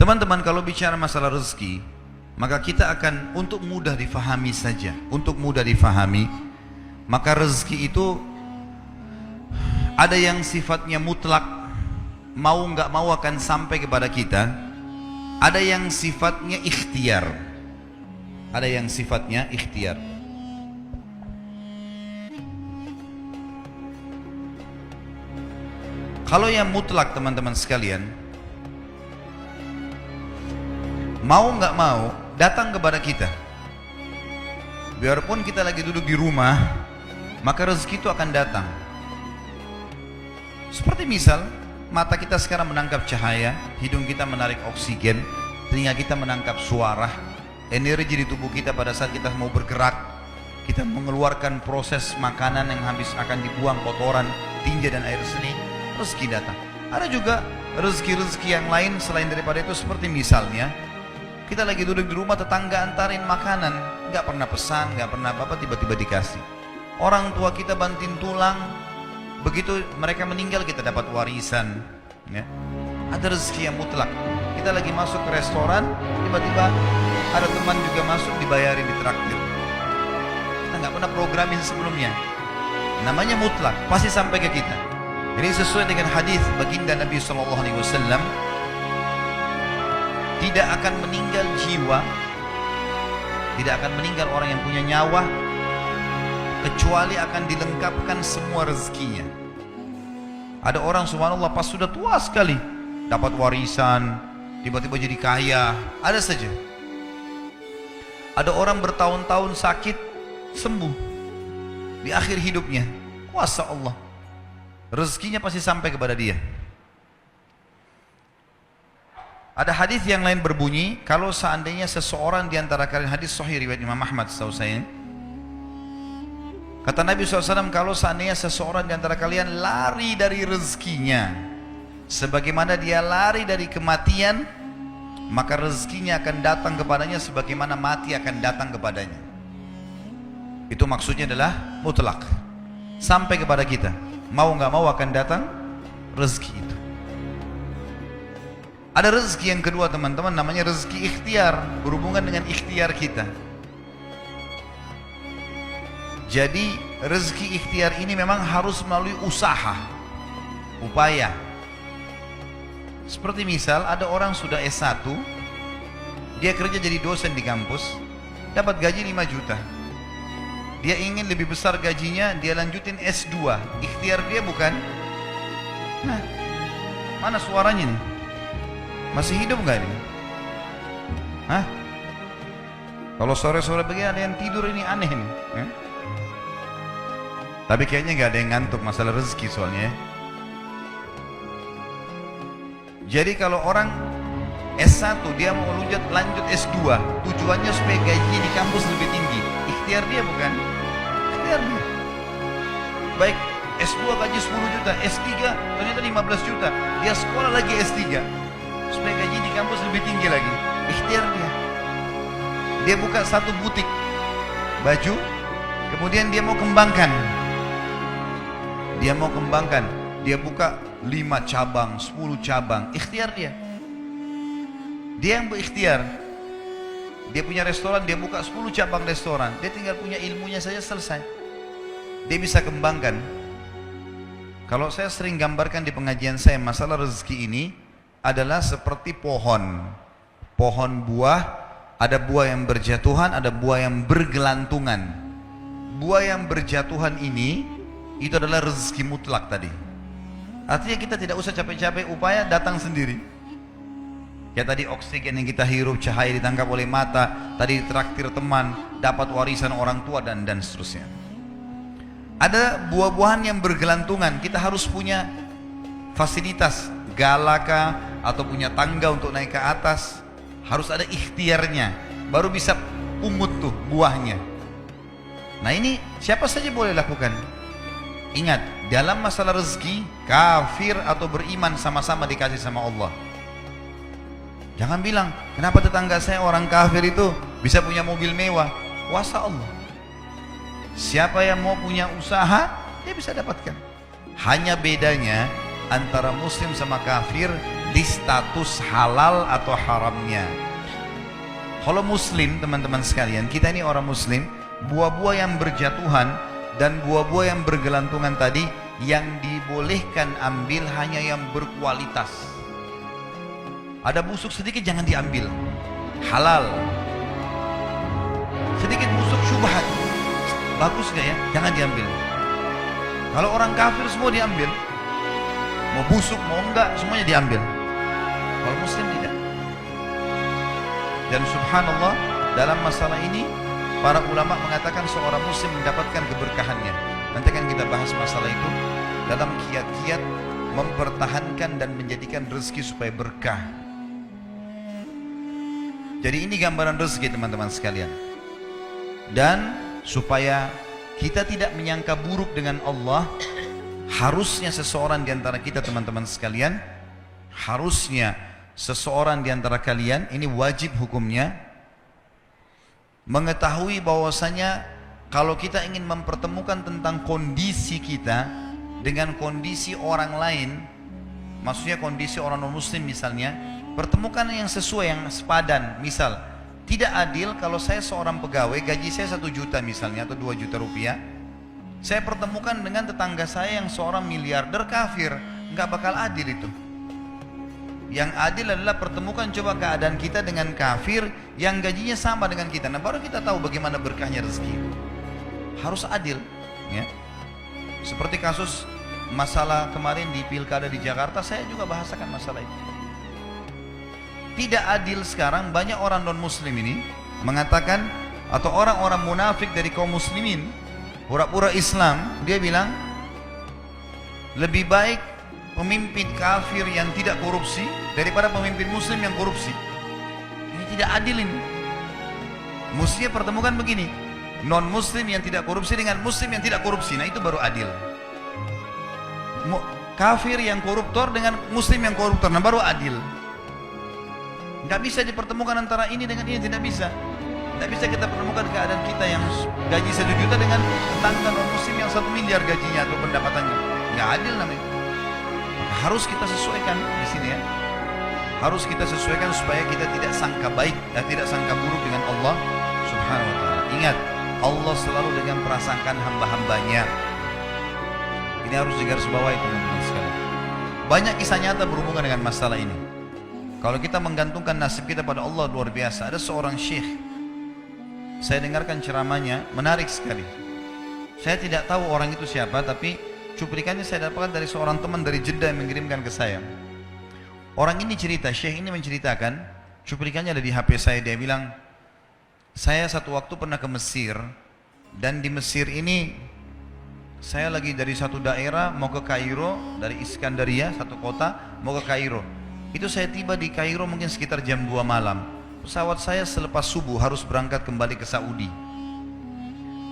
Teman-teman, kalau bicara masalah rezeki, maka kita akan untuk mudah difahami saja, untuk mudah difahami, maka rezeki itu ada yang sifatnya mutlak, mau nggak mau akan sampai kepada kita. Ada yang sifatnya ikhtiar, ada yang sifatnya ikhtiar. Kalau yang mutlak, teman-teman sekalian, mau nggak mau datang kepada kita. Biarpun kita lagi duduk di rumah, maka rezeki itu akan datang. Seperti misal, mata kita sekarang menangkap cahaya, hidung kita menarik oksigen, telinga kita menangkap suara, energi di tubuh kita pada saat kita mau bergerak, kita mengeluarkan proses makanan yang habis akan dibuang kotoran, tinja dan air seni, rezeki datang. Ada juga rezeki-rezeki yang lain selain daripada itu, seperti misalnya kita lagi duduk di rumah, tetangga antarin makanan, nggak pernah pesan, nggak pernah apa-apa, tiba-tiba dikasih. Orang tua kita banting tulang, begitu mereka meninggal kita dapat warisan, ya. Ada rezeki yang mutlak. Kita lagi masuk ke restoran, tiba-tiba ada teman juga masuk, dibayarin, ditraktir. Kita nggak pernah programin sebelumnya. Namanya mutlak, pasti sampai ke kita. Jadi sesuai dengan hadis baginda Nabi SAW, tidak akan meninggal jiwa, tidak akan meninggal orang yang punya nyawa, kecuali akan dilengkapkan semua rezekinya. Ada orang subhanallah pas sudah tua sekali dapat warisan, tiba-tiba jadi kaya, ada saja. Ada orang bertahun-tahun sakit, sembuh di akhir hidupnya, kuasa Allah, rezekinya pasti sampai kepada dia. Ada hadis yang lain berbunyi, kalau seandainya seseorang di antara kalian, hadis sahih riwayat Imam Ahmad setahu saya, kata Nabi SAW, kalau seandainya seseorang di antara kalian lari dari rezekinya sebagaimana dia lari dari kematian, maka rezekinya akan datang kepadanya sebagaimana mati akan datang kepadanya. Itu maksudnya adalah mutlak, sampai kepada kita, mau nggak mau akan datang rezeki itu. Ada rezeki yang kedua, teman-teman, namanya rezeki ikhtiar, berhubungan dengan ikhtiar kita. Jadi rezeki ikhtiar ini memang harus melalui usaha, upaya. Seperti misal ada orang sudah S1, dia kerja jadi dosen di kampus, dapat gaji 5 juta. Dia ingin lebih besar gajinya, dia lanjutin S2. Ikhtiar dia bukan? Nah, mana suaranya nih? Masih hidup nggak ini? Hah? Kalau sore-sore begini ada yang tidur, ini aneh nih. Tapi kayaknya nggak ada yang ngantuk, masalah rezeki soalnya. Jadi kalau orang S1 dia mau lanjut S2, tujuannya supaya gaji di kampus lebih tinggi. Ikhtiar dia bukan? Ikhtiar dia. Baik S2 gaji 10 juta, S3 ternyata 15 juta. Dia sekolah lagi S3 supaya gaji di kampus lebih tinggi lagi. Ikhtiar dia. Dia buka satu butik baju, kemudian dia mau kembangkan. Dia buka 5 cabang, 10 cabang. Ikhtiar dia. Dia yang berikhtiar. Dia punya restoran, dia buka 10 cabang restoran. Dia tinggal punya ilmunya saja, selesai. Dia bisa kembangkan. Kalau saya sering gambarkan di pengajian saya, masalah rezeki ini adalah seperti pohon buah, ada buah yang berjatuhan, ada buah yang bergelantungan. Buah yang berjatuhan ini itu adalah rezeki mutlak tadi. Artinya kita tidak usah capek-capek, upaya datang sendiri. Ya tadi oksigen yang kita hirup, cahaya ditangkap oleh mata, tadi traktir teman, dapat warisan orang tua, dan seterusnya. Ada buah-buahan yang bergelantungan, kita harus punya fasilitas, galaka atau punya tangga untuk naik ke atas, harus ada ikhtiarnya, baru bisa umut tuh buahnya. Nah ini siapa saja boleh lakukan. Ingat, dalam masalah rezeki, kafir atau beriman sama-sama dikasih sama Allah. Jangan bilang, kenapa tetangga saya orang kafir itu bisa punya mobil mewah? Kuasa Allah. Siapa yang mau punya usaha, dia bisa dapatkan. Hanya bedanya antara muslim sama kafir, di status halal atau haramnya. Kalau muslim, teman-teman sekalian, kita ini orang muslim, buah-buah yang berjatuhan dan buah-buah yang bergelantungan tadi, yang dibolehkan ambil hanya yang berkualitas. Ada busuk sedikit jangan diambil, halal. Sedikit busuk syubhat, bagus gak ya? Jangan diambil. Kalau orang kafir semua diambil, mau busuk mau enggak semuanya diambil. Kalau muslim tidak. Dan subhanallah, dalam masalah ini para ulama mengatakan seorang muslim mendapatkan keberkahannya. Nanti akan kita bahas masalah itu dalam kiat-kiat mempertahankan dan menjadikan rezeki supaya berkah. Jadi ini gambaran rezeki, teman-teman sekalian. Dan supaya kita tidak menyangka buruk dengan Allah, harusnya seseorang di antara kita, teman-teman sekalian, harusnya seseorang di antara kalian, ini wajib hukumnya, mengetahui bahwasanya kalau kita ingin mempertemukan tentang kondisi kita dengan kondisi orang lain, maksudnya kondisi orang non-muslim misalnya, pertemukan yang sesuai, yang sepadan. Misal, tidak adil kalau saya seorang pegawai, gaji saya 1 juta misalnya, atau 2 juta rupiah, saya pertemukan dengan tetangga saya yang seorang miliarder kafir. Nggak bakal adil itu. Yang adil adalah pertemukan coba keadaan kita dengan kafir yang gajinya sama dengan kita. Nah, baru kita tahu bagaimana berkahnya rezeki. Harus adil, ya. Seperti kasus masalah kemarin di pilkada di Jakarta, saya juga bahasakan masalah itu. Tidak adil sekarang banyak orang non muslim ini mengatakan, atau orang-orang munafik dari kaum muslimin, pura-pura Islam, dia bilang lebih baik pemimpin kafir yang tidak korupsi daripada pemimpin muslim yang korupsi. Ini tidak adil ini. Mestinya pertemukan begini, non muslim yang tidak korupsi dengan muslim yang tidak korupsi. Nah, itu baru adil. Kafir yang koruptor dengan muslim yang koruptor, nah baru adil. Nggak bisa dipertemukan antara ini dengan ini, tidak bisa. Tidak bisa kita pertemukan keadaan kita yang gaji 1 juta dengan tetangga non muslim yang 1 miliar gajinya atau pendapatannya. Nggak adil namanya. Maka harus kita sesuaikan di sini, ya. Harus kita sesuaikan supaya kita tidak sangka baik dan tidak sangka buruk dengan Allah Subhanahu wa ta'ala. Ingat, Allah selalu dengan prasangkaan hamba-hambanya. Ini harus digarisbawahi, teman-teman sekalian. Banyak kisah nyata berhubungan dengan masalah ini. Kalau kita menggantungkan nasib kita pada Allah, luar biasa. Ada seorang syekh, saya dengarkan ceramahnya, menarik sekali. Saya tidak tahu orang itu siapa, tapi cuplikannya saya dapatkan dari seorang teman dari Jeddah yang mengirimkan ke saya. Orang ini cerita, syekh ini menceritakan, cuplikannya ada di HP saya. Dia bilang, saya satu waktu pernah ke Mesir, dan di Mesir ini saya lagi dari satu daerah mau ke Kairo, dari Iskandaria, satu kota, mau ke Kairo. Itu saya tiba di Kairo mungkin sekitar jam 2 malam. Pesawat saya selepas subuh harus berangkat kembali ke Saudi.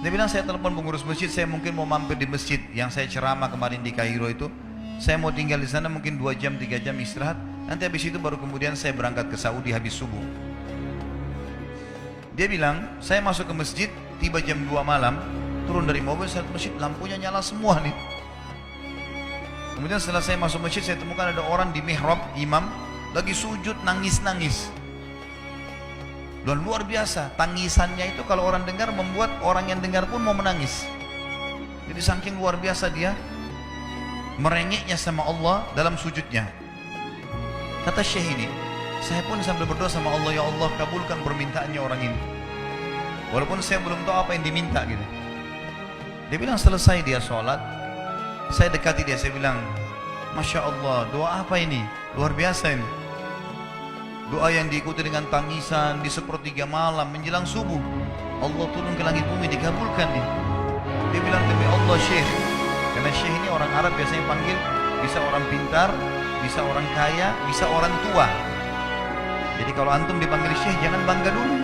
Dia bilang, saya telepon pengurus masjid, saya mungkin mau mampir di masjid yang saya ceramah kemarin di Kairo itu. Saya mau tinggal di sana mungkin 2 jam, 3 jam istirahat. Nanti habis itu baru kemudian saya berangkat ke Saudi habis subuh. Dia bilang, saya masuk ke masjid, tiba jam 2 malam, turun dari mobil, saya ke masjid, lampunya nyala semua nih. Kemudian setelah saya masuk masjid, saya temukan ada orang di mihrab, imam, lagi sujud, nangis-nangis. Dan luar biasa, tangisannya itu kalau orang dengar membuat orang yang dengar pun mau menangis. Jadi saking luar biasa dia merengeknya sama Allah dalam sujudnya. Kata syekh ini, saya pun sambil berdoa sama Allah, ya Allah kabulkan permintaannya orang ini. Walaupun saya belum tahu apa yang diminta gitu. Dia bilang selesai dia sholat, saya dekati dia, saya bilang, Masya Allah, doa apa ini? Luar biasa ini. Doa yang diikuti dengan tangisan di sepertiga malam menjelang subuh. Allah turun ke langit bumi, dikabulkan nih. Dia bilang, demi Allah syekh. Karena syekh ini orang Arab biasanya panggil, bisa orang pintar, bisa orang kaya, bisa orang tua. Jadi kalau antum dipanggil syekh, jangan bangga dulu.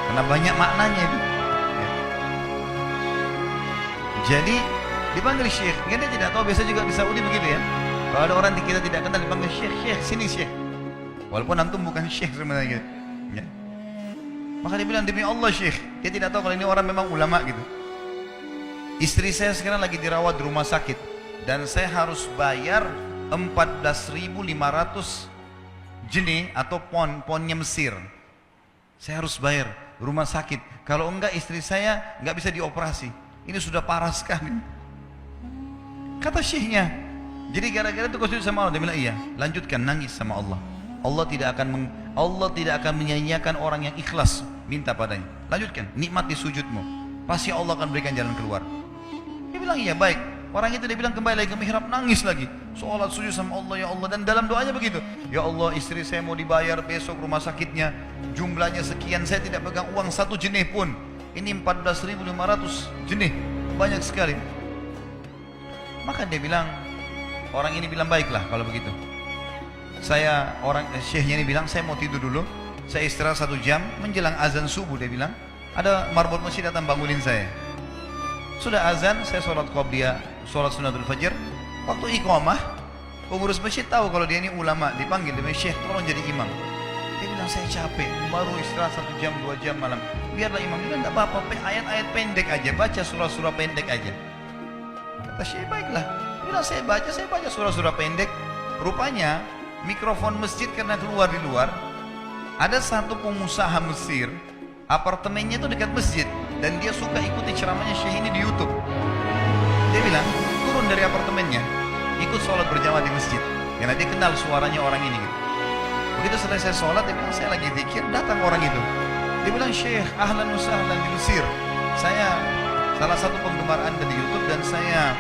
Karena banyak maknanya itu. Ya. Jadi dipanggil syekh, dia tidak tahu, biasa juga di Saudi begitu ya. Kalau ada orang kita tidak kenal dipanggil syekh, syekh, sini syekh. Walaupun antum bukan syekh sebenarnya gitu. Ya. Maka dia bilang, demi Allah syekh. Dia tidak tahu kalau ini orang memang ulama gitu. Istri saya sekarang lagi dirawat di rumah sakit, dan saya harus bayar 14.500 jenih atau ponnya Mesir. Saya harus bayar rumah sakit. Kalau enggak istri saya enggak bisa dioperasi. Ini sudah parah sekali. Kata syekhnya, jadi gara-gara itu kau sujud sama Allah. Dia bilang iya, lanjutkan nangis sama Allah. Allah tidak akan menyia-nyiakan orang yang ikhlas minta padanya. Lanjutkan, nikmati sujudmu. Pasti Allah akan berikan jalan keluar. Dia bilang iya baik. Orang itu dia bilang kembali lagi ke mihrab, nangis lagi. Sholat sujud sama Allah, ya Allah. Dan dalam doanya begitu. Ya Allah, istri saya mau dibayar besok rumah sakitnya. Jumlahnya sekian, saya tidak pegang uang satu jenih pun. Ini 14.500 jenih. Banyak sekali. Maka dia bilang, orang ini bilang baiklah kalau begitu. Syekhnya ini bilang, saya mau tidur dulu. Saya istirahat 1 jam, menjelang azan subuh dia bilang. Ada marbot masjid datang bangunin saya. Sudah azan, saya sholat qobliyah, sholat sunatul fajr. Waktu iqamah, pengurus masjid tahu kalau dia ini ulama, dipanggil dia, Syekh tolong jadi imam. Dia bilang saya capek, baru istirahat 1 jam 2 jam malam. Biarlah imam. Dia bilang enggak apa-apa, ayat-ayat pendek aja, baca surah-surah pendek aja. Kata Syekh baiklah. Dia bilang saya baca surah-surah pendek. Rupanya mikrofon masjid karena keluar di luar. Ada satu pengusaha Mesir, apartemennya itu dekat masjid, dan dia suka ikuti ceramahnya Syekh ini di YouTube. Dia bilang turun dari apartemennya, ikut sholat berjamaah di masjid, karena dia kenal suaranya orang ini gitu. Begitu selesai sholat, dia bilang saya lagi zikir, datang orang itu. Dia bilang Syekh ahlan wa sahlan di Mesir, saya salah satu penggemar Anda di YouTube dan saya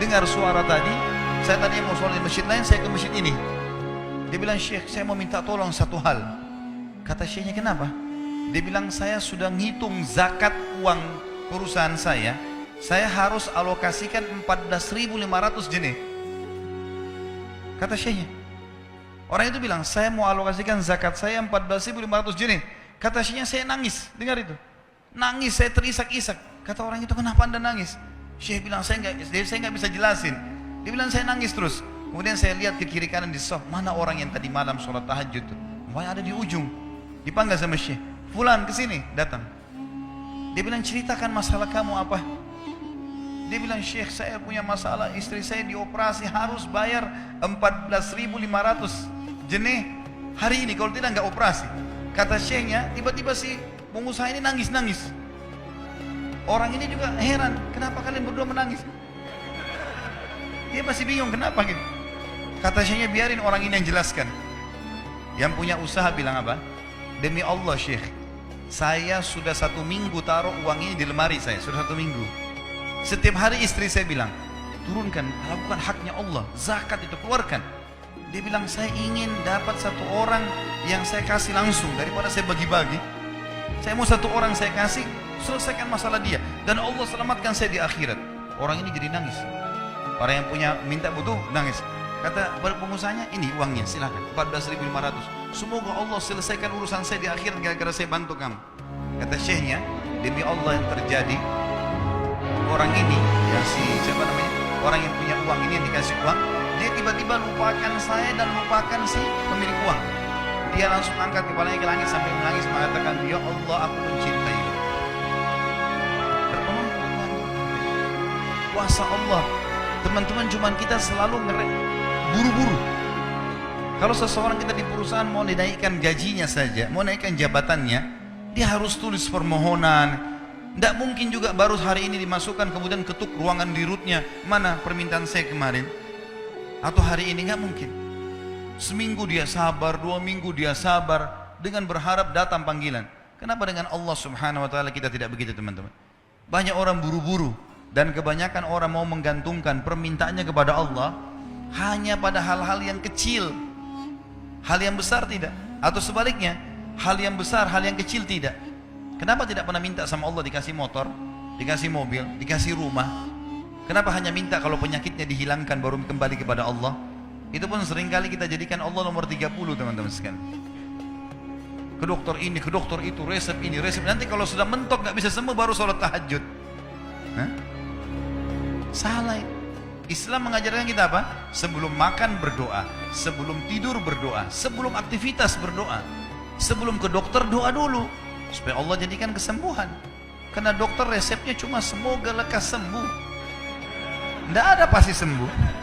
dengar suara tadi. Saya tadi mau sholat di masjid lain, saya ke masjid ini. Dia bilang Syekh saya mau minta tolong satu hal. Kata Syekhnya kenapa? Dia bilang saya sudah ngitung zakat uang perusahaan saya harus alokasikan 14.500 jenih. Kata Syekhnya. Orang itu bilang saya mau alokasikan zakat saya 14.500 jenih. Kata Syekhnya saya nangis, dengar itu. Nangis, saya terisak-isak. Kata orang itu kenapa Anda nangis? Syekh bilang saya nggak bisa jelasin. Dia bilang saya nangis terus. Kemudian saya lihat ke kiri kanan di sof, mana orang yang tadi malam sholat tahajud tuh? Ada di ujung. Dipanggil sama Syekh, fulan kesini, datang. Dia bilang ceritakan masalah kamu apa? Dia bilang Syekh saya punya masalah, istri saya dioperasi harus bayar 14.500 jenih hari ini, kalau tidak nggak operasi. Kata Syekhnya, tiba-tiba si pengusaha ini nangis-nangis. Orang ini juga heran, kenapa kalian berdua menangis? Dia masih bingung kenapa gitu. Kata Syekhnya biarin orang ini yang jelaskan. Yang punya usaha bilang apa? Demi Allah Syekh, saya sudah 1 minggu taruh uang ini di lemari saya, sudah 1 minggu. Setiap hari istri saya bilang, turunkan, lakukan haknya Allah, zakat itu keluarkan. Dia bilang saya ingin dapat 1 orang yang saya kasih langsung daripada saya bagi-bagi. Saya mau 1 orang saya kasih, selesaikan masalah dia, dan Allah selamatkan saya di akhirat. Orang ini jadi nangis. Orang yang punya minta butuh nangis. Kata pengusahanya, ini uangnya silakan 14.500. Semoga Allah selesaikan urusan saya di akhirat gara-gara saya bantu kamu. Kata Syekhnya, demi Allah yang terjadi, orang ini yang orang yang punya uang ini yang dikasih uang, dia tiba-tiba lupakan saya dan lupakan si pemilik uang. Dia langsung angkat kepalanya ke langit sampai menangis mengatakan, ya Allah aku mencintai. Kuasa Allah. Teman-teman, cuman kita selalu buru-buru. Kalau seseorang kita di perusahaan mau dinaikkan gajinya saja, mau naikkan jabatannya, dia harus tulis permohonan. Tidak mungkin juga baru hari ini dimasukkan kemudian ketuk ruangan dirutnya, mana permintaan saya kemarin, atau hari ini, nggak mungkin. Seminggu dia sabar, 2 minggu dia sabar, dengan berharap datang panggilan. Kenapa dengan Allah subhanahu wa ta'ala kita tidak begitu teman-teman? Banyak orang buru-buru, dan kebanyakan orang mau menggantungkan permintaannya kepada Allah hanya pada hal-hal yang kecil, hal yang besar tidak. Atau sebaliknya, hal yang besar, hal yang kecil tidak. Kenapa tidak pernah minta sama Allah dikasih motor, dikasih mobil, dikasih rumah? Kenapa hanya minta kalau penyakitnya dihilangkan baru kembali kepada Allah? Itu pun seringkali kita jadikan Allah nomor 30 teman-teman sekalian. Ke dokter ini, ke dokter itu, resep ini, resep. Nanti kalau sudah mentok gak bisa sembuh baru sholat tahajud. Salah. Islam mengajarkan kita apa? Sebelum makan berdoa, sebelum tidur berdoa, sebelum aktivitas berdoa, sebelum ke dokter doa dulu supaya Allah jadikan kesembuhan. Karena dokter resepnya cuma semoga lekas sembuh. Tidak ada pasti sembuh.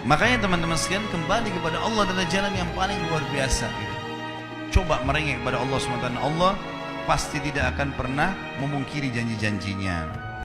Makanya teman-teman sekalian, kembali kepada Allah adalah jalan yang paling luar biasa gitu. Coba merengek kepada Allah SWT. Allah pasti tidak akan pernah memungkiri janji-janjinya.